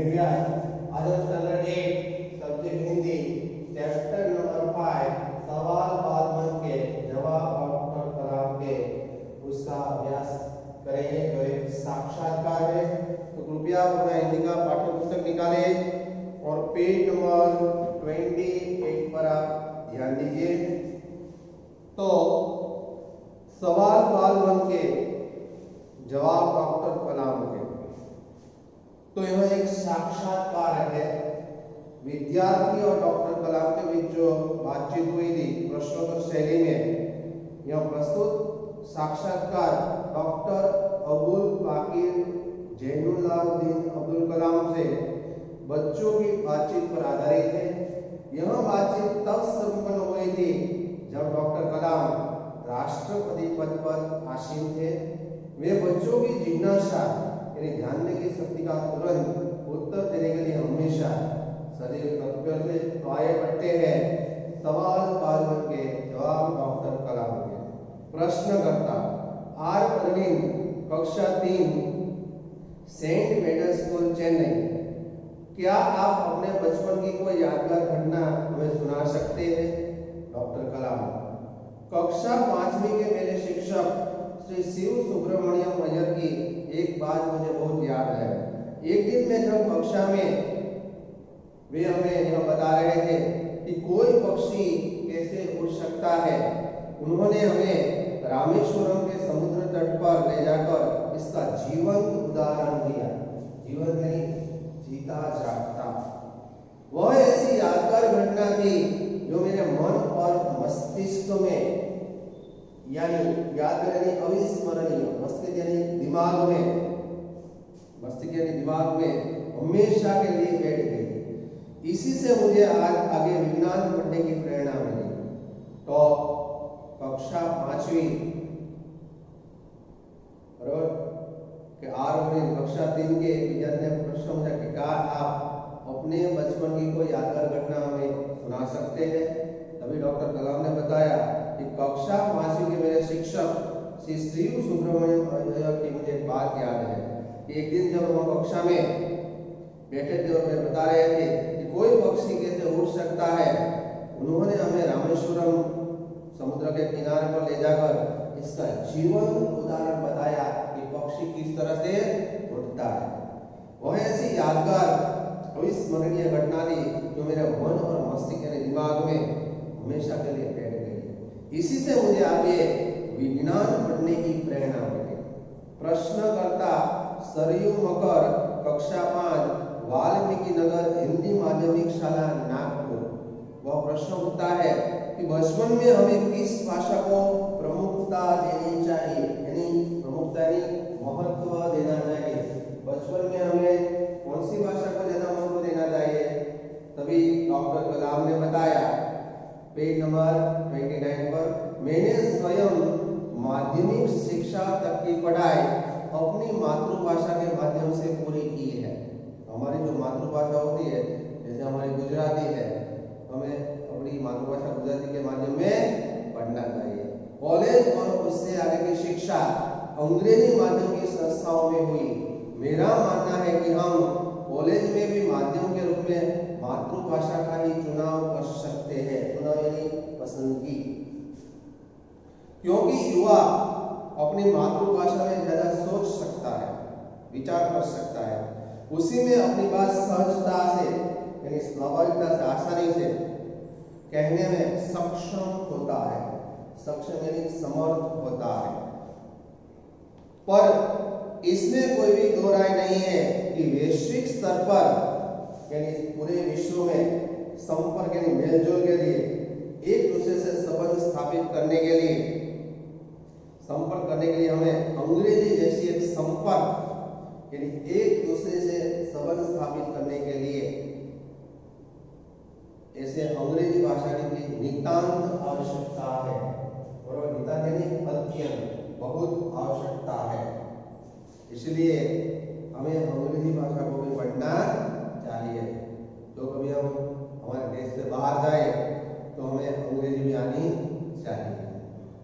व्यास Adarsh standard 8 subject Hindi chapter number 5 सवाल बाल मन के जवाब डॉक्टर कलाम के उसका अभ्यास करेंगे जो एक साक्षात्कार है। तो कृपया अपना हिंदी का पाठ्य पुस्तक निकाले और पेज नंबर 28 पर आप ध्यान दीजिए। तो सवाल बाल मन के जवाब डॉक्टर कलाम के, तो यह एक साक्षात्कार है। विद्यार्थी और डॉक्टर कलाम के बीच जो बातचीत हुई थी प्रश्नोत्तर शैली में, यह प्रस्तुत साक्षात्कार डॉक्टर अबुल बाकिर जैनुलाब्दीन अब्दुल कलाम से बच्चों की बातचीत पर आधारित है। यह बातचीत तब संपन्न हुई थी जब डॉक्टर कलाम राष्ट्रपति पद पर आसीन थे। वे बच्चों की जिज्ञासा यानी जानने की शक्ति का तुरंत उत्तर देने के लिए हमेशा सदैव तत्पर थे। तो आइए बढ़ते हैं सवाल बाल मन के जवाब डॉक्टर कलाम के। प्रश्नकर्ता आर अरविंद, कक्षा 3, सेंट मेडल स्कूल, चेन्नई। क्या आप अपने बचपन की कोई यादगार घटना हमें सुना सकते हैं? डॉक्टर कलाम, कक्षा 5वीं के मेरे शिक्षक श्री शिव सुब्रमण्यम अय्यर की एक बात मुझे बहुत याद है। एक दिन में जब कक्षा में वे हमें यह बता रहे थे कि कोई पक्षी कैसे उड़ सकता है, उन्होंने हमें रामेश्वरम के समुद्र तट पर ले जाकर इसका जीवंत उदाहरण दिया। जीवन नहीं, जीता जागता। वह ऐसी यादगार घटना थी जो मेरे मन और मस्तिष्क में यानी यादगार यानी अविस्मरणीय, मस्तिष्क यानी दिमाग में, मस्तिष्क यानी दिमाग में हमेशा के लिए बैठ गई। इसी से मुझे आज आगे विज्ञान पढ़ने की प्रेरणा मिली। तो कक्षा 5वीं बराबर कि कक्षा 3 के विद्यार्थी ने प्रश्न पूछा कि क्या आप अपने बचपन की कोई यादगार घटना हमें सुना सकते हैं? तभी डॉक्टर कलाम ने बताया कि कक्षा 5वीं के मेरे शिक्षक श्री शिव सुब्रमण्यम अय्यर की मुझे एक बात याद है कि एक दिन जब हम कक्षा में बैठे थे और वे बता रहे थे कि कोई पक्षी कैसे उड़ सकता है, उन्होंने हमें रामेश्वरम समुद्र के किनारे पर ले जाकर इसका जीवन उदाहरण बताया कि पक्षी किस तरह से उड़ता है। वह ऐसी यादगार अविस्मरणीय घटना थी जो मेरे मन और मस्तिष्क यानी दिमाग में हमेशा के लिए बैठ गई। इसी से मुझे आगे विज्ञान पढ़ने की प्रेरणा मिली। प्रश्नकर्ता सरयू मकर, कक्षा 5, वाल्मीकि नगर हिंदी माध्यमिक शाला, नागपुर। वह प्रश्न उठता है कि बचपन में हमें किस भाषा को प्रमुखता देनी चाहिए, यानी प्रमुखता यानी महत्व देना चाहिए। बचपन में हमें कौन सी भाषा को ज्यादा महत्व देना चाहिए? तभी डॉक्टर कलाम ने बताया पेज नंबर 29 पर, मैंने स्वयं माध्यमिक शिक्षा तक की पढ़ाई अपनी मातृभाषा के माध्यम से पूरी की है। हमारी जो मातृभाषा होती है, जैसे हमारी गुजराती है, हमें अपनी मातृभाषा गुजराती के माध्यम में पढ़ना चाहिए। कॉलेज और उससे आगे की शिक्षा अंग्रेजी माध्यम की संस्थाओं में हुई। मेरा मानना है कि हम कॉलेज में भी माध्यम के रूप में मातृभाषा का ही चुनाव कर सकते हैं। चुनाव यानी पसंदगी, क्योंकि युवा अपनी मातृभाषा में ज्यादा सोच सकता है, विचार कर सकता है, उसी में अपनी बात सहजता से यानी स्वाभाविकता से, आसानी से कहने में सक्षम होता है। सक्षम यानी समर्थ होता है। पर इसमें कोई भी दो राय नहीं है कि वैश्विक स्तर पर यानी पूरे विश्व में संपर्क यानी मेलजोल के लिए, एक दूसरे से संबंध स्थापित करने के लिए, संपर्क करने के लिए हमें अंग्रेजी जैसी एक संपर्क यानी एक दूसरे से संबंध स्थापित करने के लिए ऐसे अंग्रेजी भाषा की नितांत आवश्यकता है। और नितांत यानी अत्यंत, बहुत आवश्यकता है। इसलिए हमें अंग्रेजी भाषा को भी पढ़ना चाहिए। तो कभी हम हमारे देश से बाहर जाए तो हमें अंग्रेजी भी आनी चाहिए।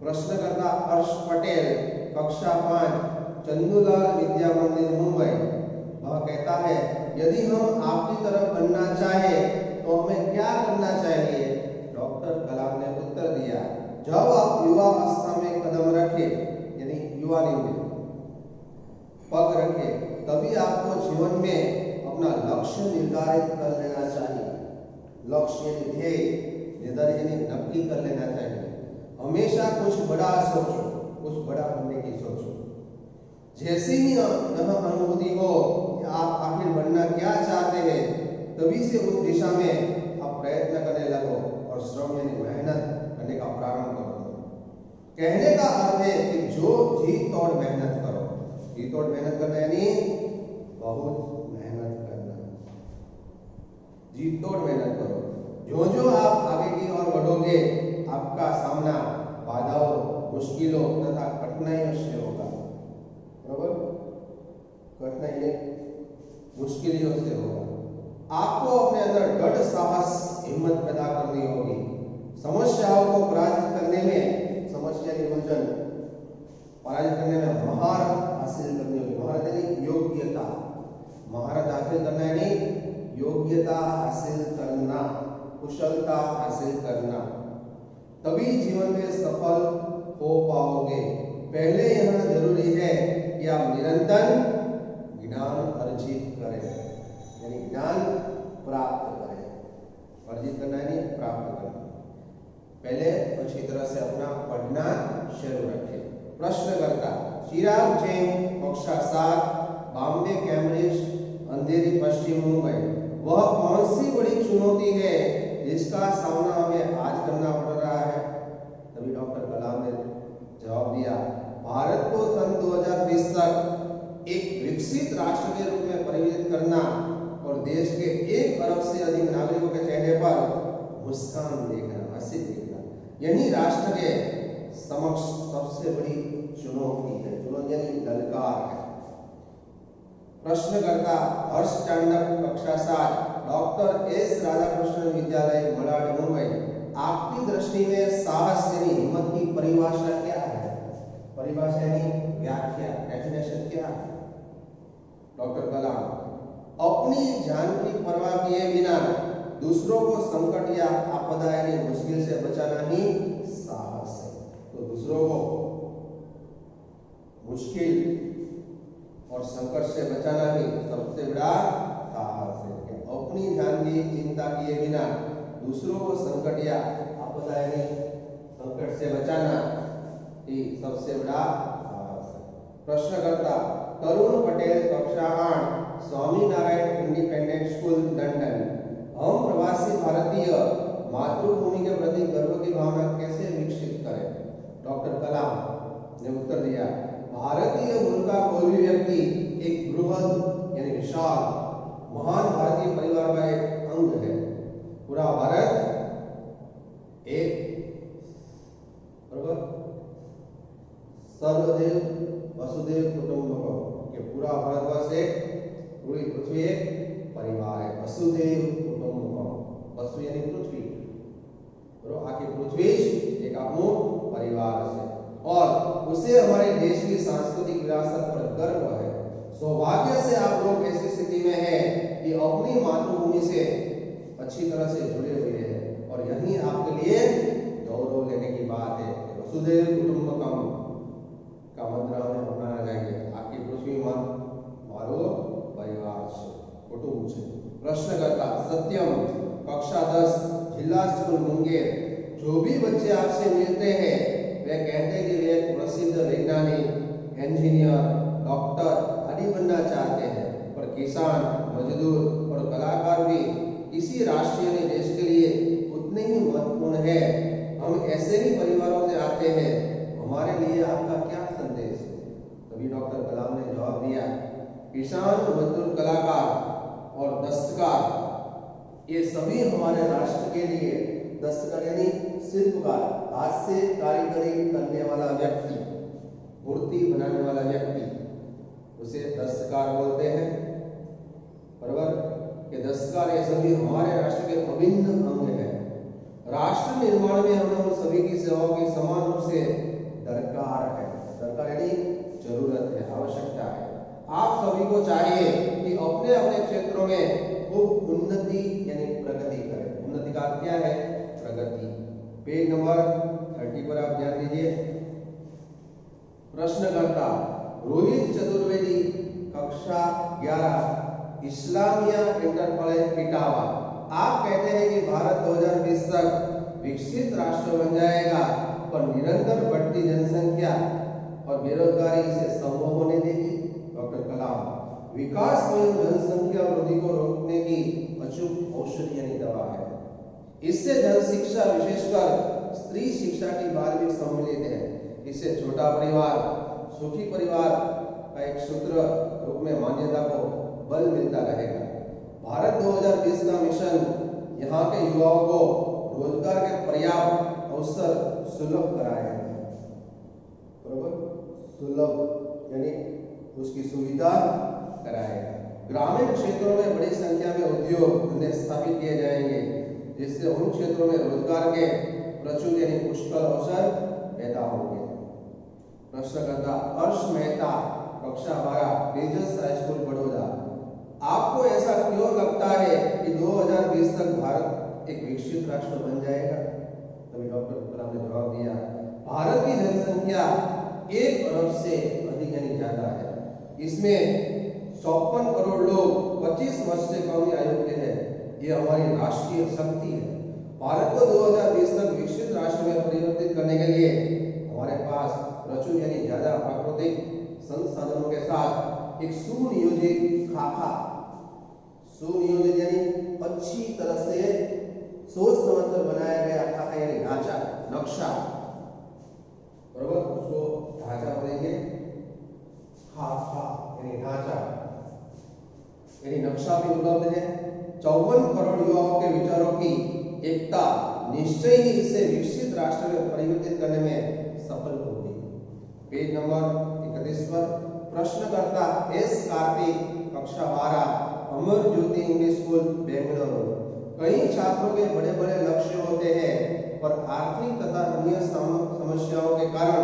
प्रश्नकर्ता हर्ष पटेल, कक्षा 5, चंदूलाल विद्या मंदिर, मुंबई। वह कहता है यदि हम आपकी तरह बनना चाहे तो हमें क्या करना चाहिए? डॉक्टर कलाम ने उत्तर दिया, जब आप युवा अवस्था में कदम रखे, यानी युवानी में पग रखे, तभी आपको जीवन में अपना लक्ष्य निर्धारित कर लेना चाहिए। लक्ष्य यानी ध्येय निर्धारित यानी नक्की कर लेना चाहिए। हमेशा कुछ बड़ा सोचो, कुछ बड़ा बनने की सोचो। जैसी ही यह अनुभूति हो कि आप आखिर बनना क्या चाहते हैं, तभी से उस दिशा में आप प्रयत्न करने लगो और श्रम यानी मेहनत करने का प्रारंभ कर दो। कहने का अर्थ है कि जो जी तोड़ मेहनत करो। जी तोड़ मेहनत करना यानी बहुत मेहनत करना, जी तोड़ मेहनत करो। जो जो आप आगे की ओर बढ़ोगे, आपका सामना बाधाओं, मुश्किलों तथा कठिनाइयों से होगा। बराबर, कठिनाइयां मुश्किलों से होगा। आपको अपने अंदर दृढ़ साहस, हिम्मत पैदा करनी होगी। समस्याओं को पराजित करने में, समस्या की उलझन पराजित करने में महारत हासिल करनी होगी। महारत यानी योग्यता, महारत हासिल करना यानी योग्यता हासिल करना, कुशलता हासिल करना, तभी जीवन में सफल हो पाओगे। पहले यह जरूरी है कि आप निरंतर ज्ञान अर्जित करें, यानी ज्ञान प्राप्त करें। अर्जित करना यानी प्राप्त करना। पहले अच्छी तरह से अपना पढ़ना शुरू रखें। प्रश्नकर्ता चिराग जैन, कक्षा 7, बॉम्बे कैम्ब्रिज, अंधेरी पश्चिम मुंबई। वह कौन सी बड़ी चुनौती है जिसका सामना हमें आज करना पड़ रहा है? तभी डॉक्टर कलाम ने जवाब दिया, भारत को सन 2020 तक एक विकसित राष्ट्र के रूप में परिवर्तित करना और देश के 1 अरब से अधिक नागरिकों के चेहरे पर मुस्कान देखना, हंसी देखना, यही राष्ट्र के समक्ष सबसे बड़ी चुनौती है। चुनौती यानी ललकार है। प्रश्नकर्ता हर्ष चांडक, कक्षा 7, डॉक्टर एस राधाकृष्णन विद्यालय, मलाड, मुंबई। आपकी दृष्टि में साहस यानी हिम्मत की परिभाषा क्या है? परिभाषा यानी व्याख्या, डेफिनेशन क्या है? डॉक्टर कलाम, अपनी जान की परवाह किए बिना दूसरों को संकट या आपदा यानी मुश्किल से बचाना ही साहस है। तो दूसरों को मुश्किल और संकट से बचाना ही सबसे बड़ा साहस है। कि अपनी जान की चिंता किए बिना दूसरों को संकट या आपदा यानी संकट से बचाना ही सबसे बड़ा साहस है। प्रश्नकर्ता तरुण पटेल, कक्षा 8, Swami Narayan independent school, London. हम प्रवासी भारतीय मातृभूमि के प्रति गर्व की भावना कैसे विकसित करें? डॉक्टर कलाम ने उत्तर दिया, भारतीय मूल का कोई भी व्यक्ति एक बृहद यानी विशाल महान भारतीय परिवार का एक अंग है। पूरा भारत एक सर्वदेव वसुदेव कुटुंबकम, कि पूरा भारतवर्ष एक, पूरी पृथ्वी एक परिवार है। वसुदेव कुटुंबकम, वसु यानी पृथ्वी, आखिर पृथ्वी एक आपको परिवार है और उसे हमारे देश की सांस्कृतिक विरासत पर गर्व है। सौभाग्य से आप लोग ऐसी स्थिति में हैं कि अपनी मातृभूमि से अच्छी तरह से जुड़े हुए हैं और यही आपके लिए गौरव लेने की बात है। वसुदेव कुटुंबकम का मंत्र हमें अपनाना चाहिए। आपकी पृथ्वी मारो परिवार से, कुटुंब से। प्रश्नकर्ता सत्यम, कक्षा 10, जिला स्कूल, मुंगेर। जो भी बच्चे आपसे मिलते हैं वे कहते हैं कि वे एक प्रसिद्ध वैज्ञानिक, इंजीनियर, डॉक्टर आदि बनना चाहते हैं, पर किसान, मजदूर और कलाकार भी किसी राष्ट्र या देश के लिए उतने ही महत्वपूर्ण है। हम ऐसे ही परिवारों से आते हैं, हमारे लिए आपका क्या संदेश है? तभी डॉक्टर कलाम ने जवाब दिया, किसान, मजदूर, कलाकार और दस्तकार ये सभी हमारे राष्ट्र के लिए, दस्तकार यानी शिल्पकार, हाथ से कारीगरी करने वाला व्यक्ति, मूर्ति बनाने वाला व्यक्ति, उसे दस्तकार बोलते हैं। बराबर, कि दस्तकार ये सभी हमारे राष्ट्र के अभिन्न अंग हैं। राष्ट्र निर्माण में हमें उन सभी की सेवाओं की समान रूप से दरकार है। दरकार यानी जरूरत है, आवश्यकता है। आप सभी को चाहिए कि अपने अपने अपने क्षेत्रों में खूब उन्नति यानी प्रगति करें। उन्नति का अर्थ क्या है? प्रगति। पेज नंबर 30 पर आप ध्यान दीजिए। प्रश्नकर्ता रोहित चतुर्वेदी, कक्षा 11, इस्लामिया इंटर कॉलेज इटावा। आप कहते हैं कि भारत 2020 तक विकसित राष्ट्र बन जाएगा, पर निरंतर बढ़ती जनसंख्या और बेरोजगारी इसे संभव होने देगी। डॉक्टर कलाम विकास स्वयं जनसंख्या वृद्धि को रोकने की अचूक औषधि यानी दवा है। इससे जन शिक्षा, विशेषकर स्त्री शिक्षा की बात भी सम्मिलित है। इससे छोटा परिवार, सुखी परिवार का एक सूत्र रूप में मान्यता को बल मिलता रहेगा। भारत 2020 का मिशन यहाँ के युवाओं को रोजगार के पर्याप्त अवसर सुलभ कराएगा। बराबर, सुलभ यानी उसकी सुविधा कराएगा। ग्रामीण क्षेत्रों में बड़ी संख्या में उद्योग स्थापित किए जाएंगे, जिससे उन क्षेत्रों में रोजगार के प्रचुर यानी पुष्कल अवसर पैदा होंगे। प्रश्नकर्ता हर्ष मेहता, कक्षा 12, तेजस हाई स्कूल बड़ौदा। आपको ऐसा क्यों लगता है कि 2020 तक भारत एक विकसित राष्ट्र बन जाएगा? तभी डॉक्टर कलाम ने जवाब दिया, भारत की जनसंख्या 1 अरब से अधिक यानी ज्यादा है। इसमें 54 करोड़ लोग 25 वर्ष से कम आयु के हैं। ये हमारी राष्ट्रीय शक्ति है। भारत को 2020 तक विकसित राष्ट्र में परिवर्तित करने के लिए हमारे पास प्रचुर यानी ज्यादा प्राकृतिक संसाधनों के साथ एक सुनियोजित खाका, सुनियोजित यानी अच्छी तरह से सोच समझकर बनाया गया खाका यानी ढांचा, नक्शा, बराबर, उसको ढांचा बोलेंगे, खाका यानी ढांचा यानी नक्शा भी उपलब्ध है। 54 करोड़ युवाओं के विचारों की एकता निश्चय ही इसे विकसित राष्ट्र में परिवर्तित करने में सफल होगी। पेज नंबर 31 पर प्रश्नकर्ता एस कार्तिक, कक्षा 12, अमर ज्योति इंग्लिश स्कूल बेंगलुरु। कई छात्रों के बड़े बड़े लक्ष्य होते हैं, पर आर्थिक तथा अन्य समस्याओं के कारण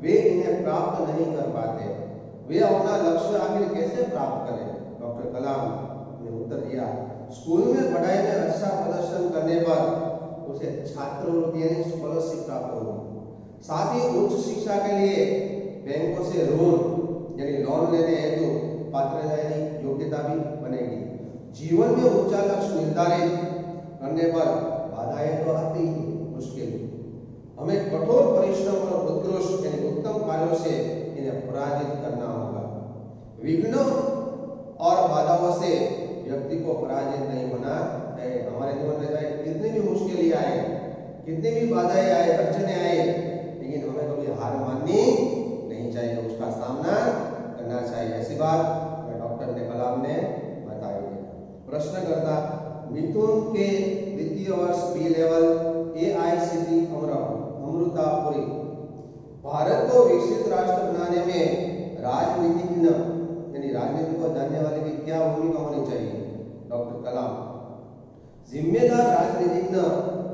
वे इन्हें प्राप्त नहीं कर पाते। वे अपना लक्ष्य आखिर कैसे प्राप्त करें? डॉक्टर कलाम ने उत्तर दिया, स्कूल में पढ़ाई में अच्छा प्रदर्शन करने पर उसे छात्रवृत्ति यानी स्कॉलरशिप प्राप्त होगी। साथ ही उच्च शिक्षा के लिए बैंकों से ऋण यानी लोन लेने हेतु पात्रता यानी योग्यता भी बनेगी। जीवन में ऊंचा लक्ष्य निर्धारित करने पर बाधाएं तो आती ही, मुश्किल। हमें कठोर परिश्रम और उत्कृष्ट यानी उत्तम कार्यों से इन्हें पराजित करना होगा। विघ्न और बाधाओं से व्यक्ति को पराजित नहीं होना है। हमारे जीवन में चाहे कितनी भी मुश्किलें आए, कितनी भी बाधाएं आए, अड़चने आए, लेकिन हमें कभी हार माननी नहीं चाहिए, उसका सामना करना चाहिए। ऐसी बात डॉक्टर कलाम ने बताई है। प्रश्नकर्ता मिथुन के द्वितीय वर्ष बी लेवल AICTE अमृतापुरी। भारत को विकसित राष्ट्र बनाने में राजनीतिज्ञ यानी राजनीति को जानने वाले की क्या भूमिका होनी चाहिए? डॉक्टर कलाम जिम्मेदार राजनीतिज्ञ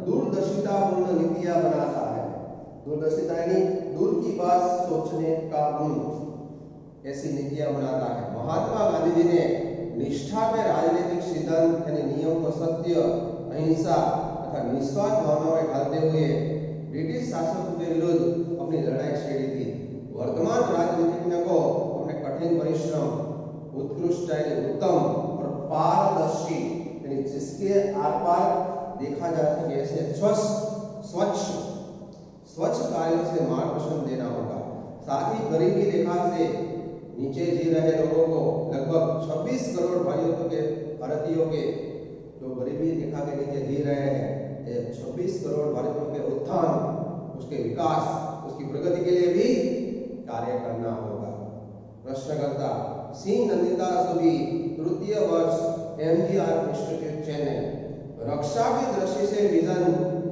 दूरदर्शितापूर्ण नीतियां बनाता है। दूरदर्शिता यानी दूर की बात सोचने का गुण, ऐसी नीतियां बनाता है। महात्मा गांधी जी ने निष्ठा के राजनीतिक सिद्धांत यानी नियम को सत्य, अहिंसा तथा निस्वार्थ भावना में ढालते हुए ब्रिटिश शासकों के विरुद्ध अपनी लड़ाई छेड़ी थी। वर्तमान राजनीतिज्ञ को अपने कठिन परिश्रम, उत्कृष्ट यानी उत्तम और पारदर्शी यानी जिसके आर पार देखा जा सके ऐसे स्वच्छ कार्यों से मार्गदर्शन देना होगा। साथ ही गरीबी रेखा से नीचे जी रहे लोगों को, लगभग 26 करोड़ भारतीयों के जो गरीबी रेखा के नीचे जी रहे हैं, 26 करोड़ भारतीयों के उत्थान, उसके विकास, उसकी प्रगति के लिए भी कार्य करना होगा। प्रश्नकर्ता सिंह नंदिता सुबी, तृतीय वर्ष MGR इंस्टीट्यूट चेन्नई। रक्षा की दृष्टि से विजन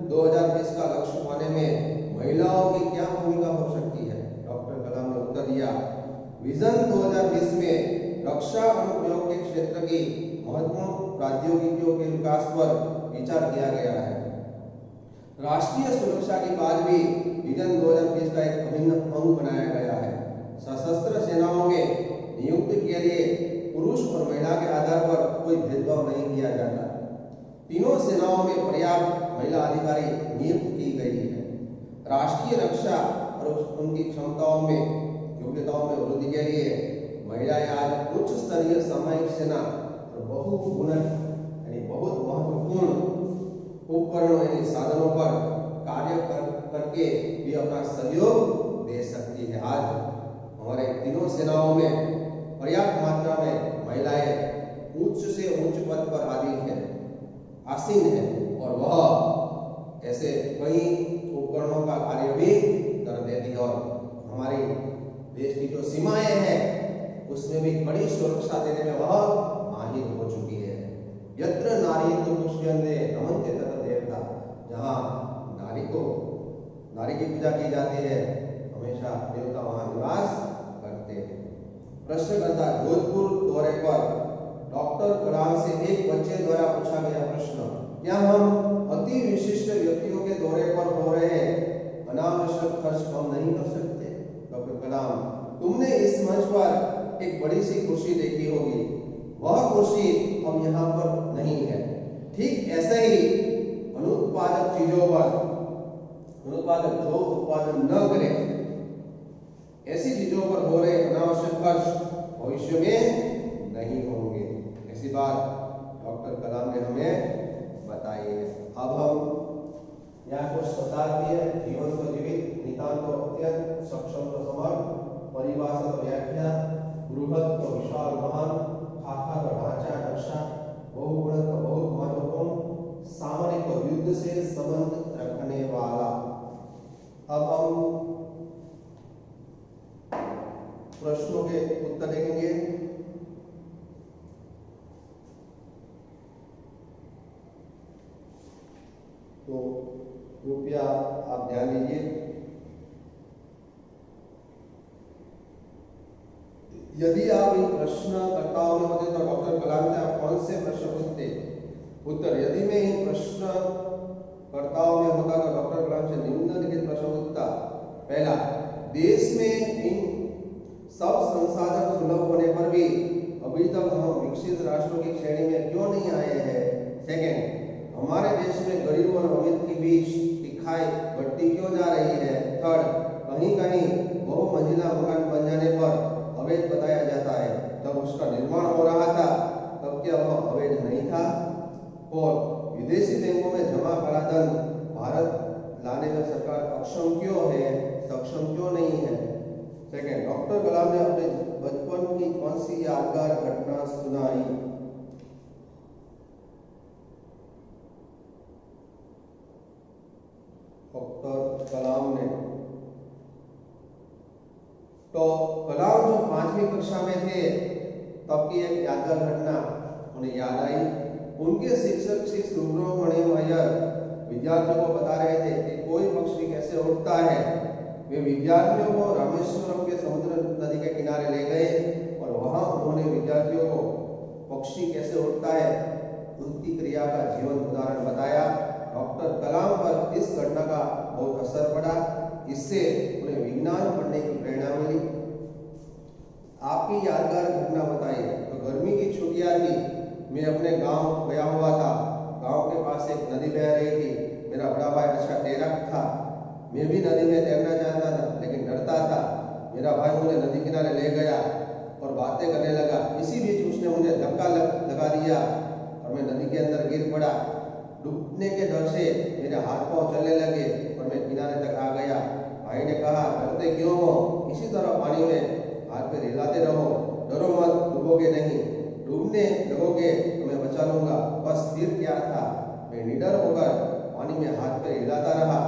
2020 का लक्ष्य पाने में महिलाओं की क्या भूमिका हो सकती है? डॉक्टर कलाम ने उत्तर दिया, विजन 2020 में रक्षा अनुप्रयोग के क्षेत्र की महत्वपूर्ण प्रौद्योगिकियों के विकास पर विचार किया गया है। राष्ट्रीय सुरक्षा की बात भी विजन 2020 का एक अभिन्न अंग बनाया गया है। सशस्त्र सेनाओं में नियुक्ति के लिए पुरुष और महिला के दिया जाता। तीनों सेनाओं में पर्याप्त महिला अधिकारी नियुक्त की गई है। राष्ट्रीय रक्षा और उनकी क्षमताओं में योग्यताओं में वृद्धि के लिए महिलाएं आज उच्च स्तरीय सामरिक सेना और बहुत महत्वपूर्ण उपकरणों यानी साधनों पर कार्य करके भी अपना सहयोग दे सकती है। आज हमारे तीनों सेनाओं में पर्याप्त मात्रा में महिलाएं उच्च से उच्च पद पर आसीन है और वह ऐसे कई उपकरणों का कार्य भी कर देती है। और हमारी देश की जो सीमाएं हैं उसमें भी कड़ी सुरक्षा देने में वह माहिर हो चुकी है। यत्र नारी तो पुष्यन्ते नमन्ते तत्र देवता, जहाँ नारी की पूजा की जाती है हमेशा देवता वहां निवास करते हैं। प्रश्नकर्ता जोधपुर दौरे पर डॉक्टर कलाम से एक बच्चे द्वारा पूछा गया प्रश्न, क्या हम अति विशिष्ट व्यक्तियों के दौरे पर हो रहे अनावश्यक खर्च कम नहीं कर सकते? डॉक्टर कलाम, तुमने इस मंच पर एक बड़ी सी कुर्सी देखी होगी, वह कुर्सी अब यहाँ पर नहीं है। ठीक ऐसे ही अनुत्पादक चीजों पर जो उत्पादन न करे ऐसी चीजों पर हो रहे अनावश्यक खर्च भविष्य में नहीं होंगे। ऐसी बात डॉक्टर कलाम ने हमें बताई है। अब हम यहाँ कुछ शताब्दी है जीवन को जीवित नितांत तो अत्यंत सक्षम तो समर्थ परिभाषा तो व्याख्या बृहद तो विशाल महान खाका तो ढांचा नक्शा बहुगुण तो बहुत महत्वपूर्ण सामरिक तो युद्ध से संबंध रखने वाला। अब हम प्रश्नों के उत्तर देखेंगे। तो कृपया आप ध्यान दीजिए। यदि आप इन प्रश्नकर्ताओं में होते तो डॉक्टर कलाम से आप कौन से प्रश्न पूछते? उत्तर, यदि मैं इन प्रश्नकर्ताओं में होता तो डॉक्टर कलाम से निम्नलिखित प्रश्न पूछता। पहला, देश में इन सब संसाधन सुलभ होने पर भी अभी तक हम विकसित राष्ट्रों की श्रेणी में क्यों नहीं आए हैं? सेकंड, हमारे देश में गरीब और अमीर के बीच की खाई बढ़ती क्यों जा रही है? थर्ड, कहीं कहीं बहुमंजिला मकान बन जाने पर अवैध बताया जाता है, जब उसका निर्माण हो रहा था तब क्या वह अवैध नहीं था? फोर्थ, विदेशी बैंकों में जमा काला धन भारत लाने में सरकार अक्षम क्यों है, सक्षम क्यों नहीं है? सेकंड, डॉक्टर कलाम ने अपने बचपन की कौन सी यादगार घटना सुनाई? डॉक्टर कलाम ने तो कलाम जो 5वीं कक्षा में थे तब की एक यादगार घटना उन्हें याद आई। उनके शिक्षक श्री सुब्रमण्यम अय्यर विद्यार्थियों को बता रहे थे कि कोई पक्षी कैसे उड़ता है। वे विद्यार्थियों को रामेश्वरम के समुद्र नदी के किनारे ले गए और वहां उन्होंने विद्यार्थियों को पक्षी कैसे उड़ता है उनकी क्रिया का जीवन उदाहरण बताया। डॉक्टर कलाम पर इस घटना का बहुत असर पड़ा, इससे उन्हें विज्ञान पढ़ने की प्रेरणा मिली। आपकी यादगार घटना बताइए। तो गर्मी की छुट्टियां थी, मैं अपने गांव गया हुआ था। गांव के पास एक नदी बह रही थी। मेरा बड़ा भाई अच्छा तैराक था, मैं भी नदी में तैरना चाहता था लेकिन डरता था। मेरा भाई मुझे नदी किनारे ले गया और बातें करने लगा। इसी बीच उसने मुझे धक्का लगा दिया और मैं नदी के अंदर गिर पड़ा। डूबने के डर से मेरे हाथ पांव चलने लगे और मैं किनारे तक आ गया। भाई ने कहा, डरते क्यों हो, इसी तरह पानी में हाथ पे हिलाते रहो, डरो मत, डूबोगे नहीं, डूबने लगोगे तो मैं बचा लूंगा। बस फिर क्या था, मैं निडर होकर पानी में हाथ पे हिलाता रहा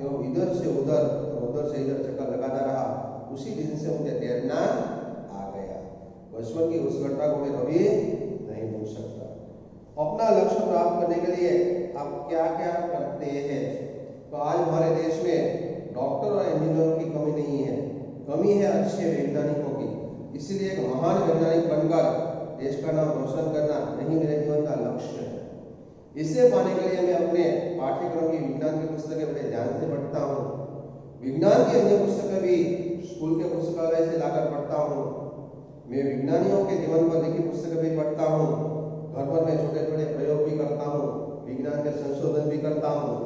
एवं इधर से उधर और उधर से इधर चक्कर लगाता रहा। उसी दिन से मुझे तैरना आ गया। बचपन की उस घटना को मैं कभी नहीं भूल सकता। अपना लक्ष्य प्राप्त करने के लिए आप क्या क्या करते हैं? तो आज हमारे देश में डॉक्टर और इंजीनियरों की कमी नहीं है, कमी है अच्छे वैज्ञानिकों की। इसीलिए एक महान वैज्ञानिक बनकर देश का नाम रोशन करना नहीं मेरे जीवन का लक्ष्य है। इसे पाने के लिए मैं अपने पाठ्यक्रम की विज्ञान की पुस्तकें बड़े ध्यान से पढ़ता हूँ। विज्ञान की अन्य पुस्तकें भी स्कूल के पुस्तकालय से लाकर पढ़ता हूँ। मैं विज्ञानियों के जीवन पर लिखी पुस्तकें भी पढ़ता हूँ। घर पर मैं छोटे छोटे हूं।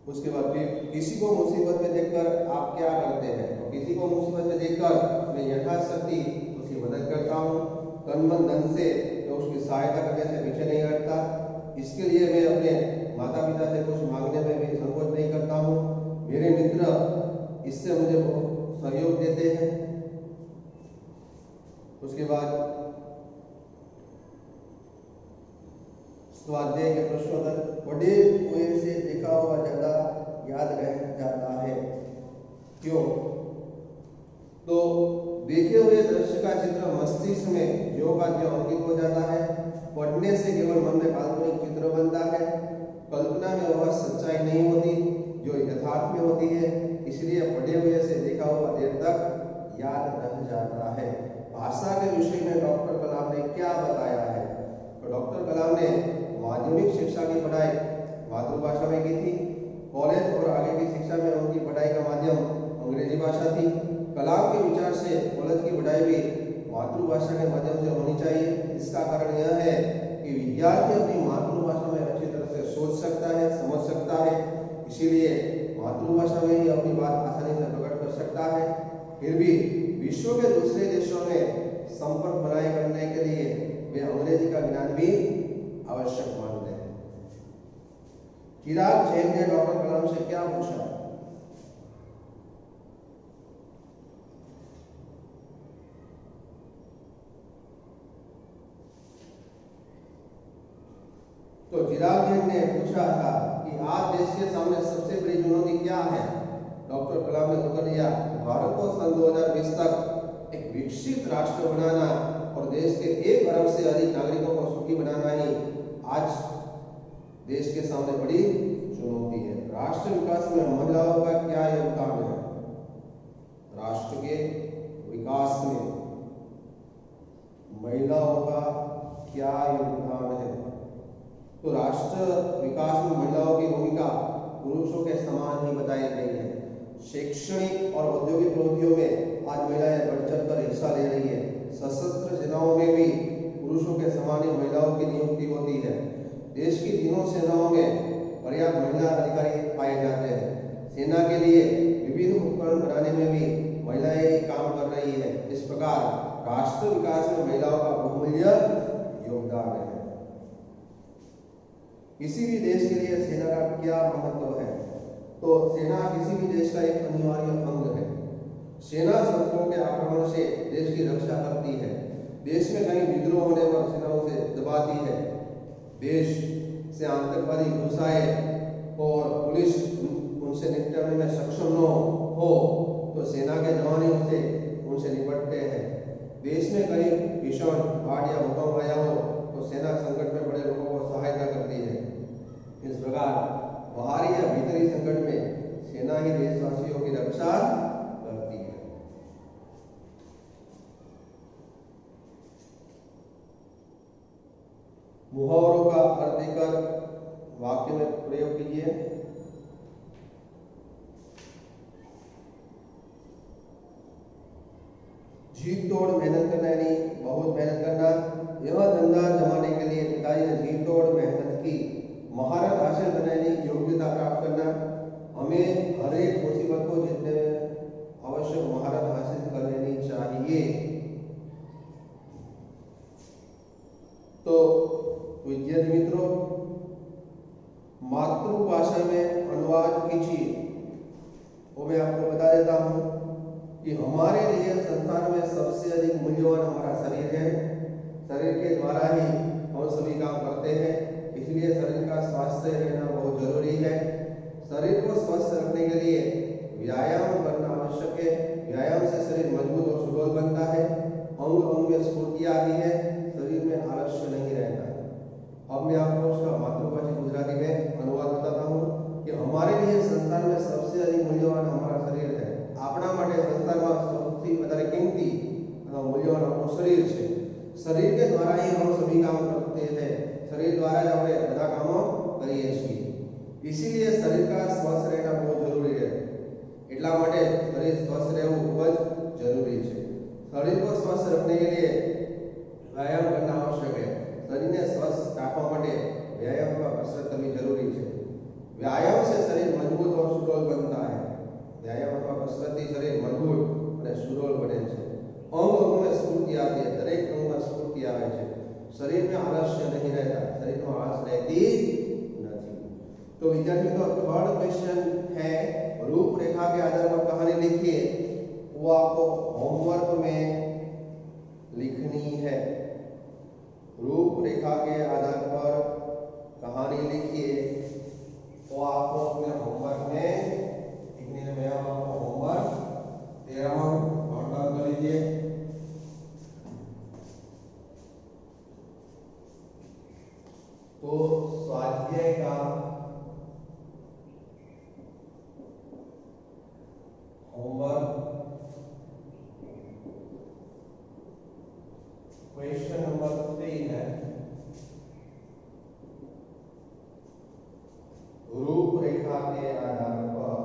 उसके बाद फिर किसी को मुसीबत में देखकर आप क्या करते हैं? तो किसी को मुसीबत में देखकर मैं यथाशक्ति उसकी मदद करता हूँ। तन मन धन से मैं उसकी सहायता करने से पीछे नहीं हटता। इसके लिए मैं अपने माता पिता से कुछ मांगने में भी संकोच नहीं करता हूँ। मेरे मित्र इससे मुझे बहुत सहयोग देते हैं। उसके बाद स्वाध्याय के प्रश्नोत्तर। बड़े हुए से देखा हुआ ज्यादा याद रह जाता है, क्यों? तो देखे हुए दृश्य का चित्र मस्तिष्क में ज्यों का त्यों अंकित हो जाता है। पढ़ने से केवल मन में काल्पनिक चित्र बनता है। कल्पना में वह सच्चाई नहीं होती जो यथार्थ में होती है, इसलिए पढ़े हुए से देखा हुआ देर तक याद रह जाता है। भाषा के विषय में डॉक्टर कलाम ने क्या बताया है? तो डॉक्टर कलाम ने माध्यमिक शिक्षा की पढ़ाई मातृभाषा में की थी। कॉलेज और आगे की शिक्षा में उनकी पढ़ाई का माध्यम अंग्रेजी भाषा थी। कलाम के विचार से कॉलेज की पढ़ाई भी मातृभाषा के माध्यम से होनी चाहिए। इसका कारण यह है कि विद्यार्थी अपनी मातृभाषा में अच्छी तरह से सोच सकता है, समझ सकता है, इसीलिए मातृभाषा में ही अपनी बात आसानी से प्रकट कर सकता है। फिर भी विश्व के दूसरे देशों में संपर्क बनाए करने के लिए वे अंग्रेजी का ज्ञान भी आवश्यक मानते हैं। चिराग जैन ने डॉक्टर कलाम से क्या पूछा? तो चिराग जैन ने पूछा था कि आज देश के सामने सबसे बड़ी चुनौती क्या है? डॉक्टर कलाम ने उत्तर दिया, भारत को सन 2020 तक एक विकसित राष्ट्र बनाना और देश के 1 अरब से अधिक नागरिकों को सुखी बनाना ही आज देश के सामने बड़ी चुनौती है। राष्ट्र विकास में महिलाओं का क्या योगदान है? राष्ट्र के विकास में महिलाओं का क्या योगदान है? तो राष्ट्र विकास में महिलाओं की भूमिका पुरुषों के समान ही बताई गई है। शैक्षणिक और औद्योगिक प्रवृत्तियों में आज महिलाएं बढ़ चढ़कर हिस्सा ले रही है। सशस्त्र सेनाओं में भी पुरुषों के समान ही महिलाओं की नियुक्ति होती है। देश की तीनों सेनाओं में पर्याप्त महिला अधिकारी पाए जाते हैं। सेना के लिए विभिन्न उपकरण बनाने में भी महिलाएं काम कर रही है। इस प्रकार राष्ट्र विकास में महिलाओं का बहुमूल्य योगदान है। किसी भी देश के लिए सेना का क्या महत्व है? तो सेना किसी भी देश का एक अनिवार्य अंग है। सेना शत्रुओं के आक्रमण से देश की रक्षा करती है। देश में कहीं विद्रोह होने पर सेना उसे दबाती है। देश से आतंकवादी घुस आए और पुलिस उनसे निपटने में सक्षम न हो तो सेना के जवान उनसे निपटते हैं। देश में कहीं भीषण बाढ़ या भूकंप आया हो तो सेना संकट में पड़े लोगों को सहायता करती है। इस प्रकार बाहरी या भीतरी संकट में सेना ही देशवासियों की रक्षा करती है। मुहावरों का अर्थ देकर वाक्य में प्रयोग कीजिए। जीत तोड़ मेहनत करना यानी बहुत मेहनत करना। यह धंधा जमाने के लिए पिताजी ने जीत तोड़ मेहनत की। महारत हासिल करना यानी योग्यता प्राप्त करना। हमें हर एक मुसीबत को जीतने में आवश्यक महारत हासिल कर लेनी चाहिए। तो विद्यार्थी मित्रों, मातृभाषा में अनुवाद कीजिए। वो मैं आपको बता देता हूँ कि हमारे लिए संसार में सबसे अधिक मूल्यवान हमारा शरीर है। शरीर के द्वारा ही हम सभी काम करते हैं, इसलिए शरीर का स्वास्थ्य रहना बहुत जरूरी है। शरीर को स्वस्थ रखने के लिए व्यायाम करना आवश्यक है। व्यायाम से शरीर मजबूत और सुडौल बनता है। अंग अंग में स्फूर्ति आती है, शरीर में आलस्य नहीं रहता। अब मैं आपको उसका मातृभाषा गुजराती में अनुवाद बताता हूँ कि हमारे लिए संसार में सबसे अधिक मूल्यवान हमारा शरीर है। આપણા માટે સંસારમાં સૌથી વધારે કિંમતી અને મૂલ્યવાન આપણું શરીર છે। શરીર के द्वारा ही हम सभी काम करते हैं। शरीर द्वारा જ આપણે બધા કામો કરીએ છીએ। इसीलिए शरीर का स्वस्थ रहना बहुत जरूरी है। એટલા માટે શરીર સ્વસ્થ રહેવું ખૂબ જ જરૂરી છે। शरीर को स्वस्थ रखने के लिए व्यायाम करना आवश्यक है। व्यायाम से शरीर मजबूत और सुडौल बनता है। व्यायाम अथवा कसरतથી શરીર મજબૂત અને સુડોળ બને છે। અંગોમાં સ્ફૂર્તિ આતી है, દરેક અંગમાં સ્ફૂર્તિ આવે છે। शरीर में आलस्य नहीं रहता, शरीर में आलस रहती नहीं। तो विद्यार्थी मित्रों, थर्ड क्वेश्चन है रूपरेखा के आधार पर कहानी लिखिए। वो आपको होमवर्क में लिखनी है। रूपरेखा के आधार पर कहानी लिखिए, वो आपको अपने होमवर्क में लिखनी है। मैं आपको होमवर्क दे रहा हूँ, नोट डाउन कर लीजिए। तो स्वाध्याय का होमवर्क क्वेश्चन नंबर 3 है, रूपरेखा के आधार पर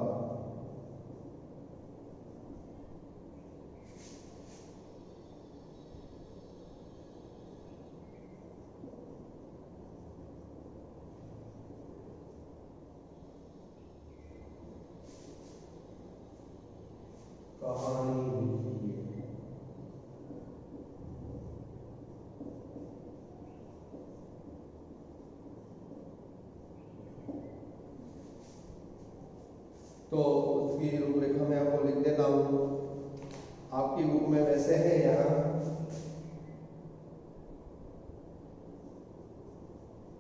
कहानी लिखिए। तो उसकी रूपरेखा में आपको लिख देता हूँ। आपकी बुक में वैसे है यहाँ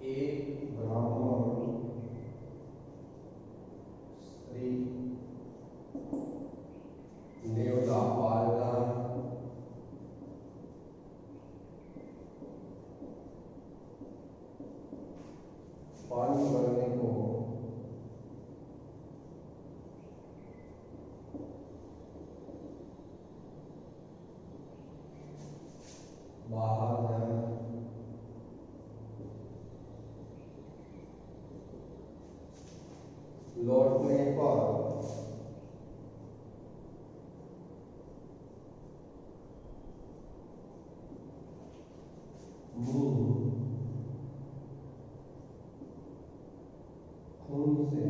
एक ब्राह्मण श्री नेवला पालना पानी भरने को बाहर जाना, लौटने पर मुंह खून से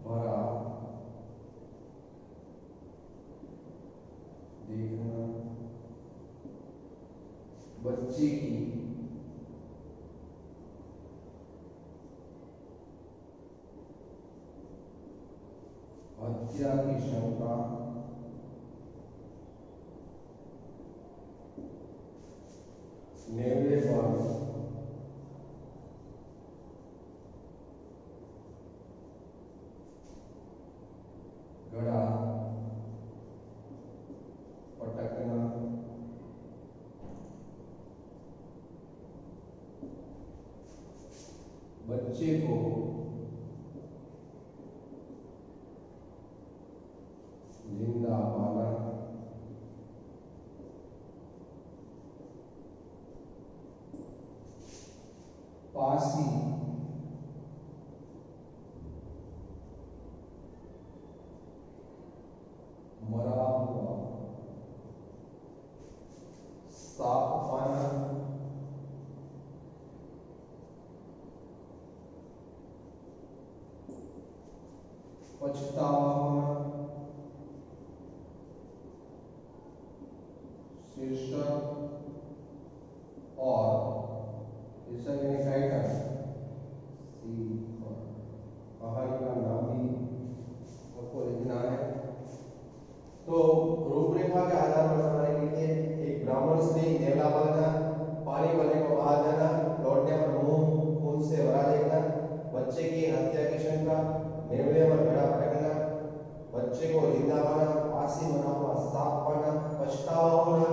भरा देखना, बच्चे की हत्या की शंका, नेवले पर घड़ा पटकना, बच्चे को जिंदा पाना, फांसी मरा हुआ सांप पाना, पछतावा होना, शीर्षक और शीर्षक यानी टाइटल, कहानी का नाम भी आपको लिखना है। तो रूपरेखा के आधार पर कहानी लिखिए। एक ब्राह्मण स्त्री नेवला बनना, पानी भरने को बाहर जाना, लौटने पर मुंह खून से भरा देखना, बच्चे की हत्या की शंका, नेवले पर घड़ा पटकना, बच्चे को जिंदा पाना, फांसी मरा हुआ सांप पाना, पछतावा होना,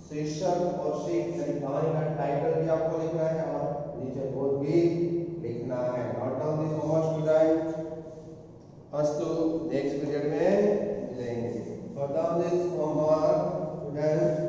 शीर्षक और शीट यानी कहानी का टाइटल भी आपको लिखना है और नीचे बोध भी लिखना है। Note down this homework student. अस्तु, नेक्स्ट पीरियड में मिलेंगे। Note down this homework student.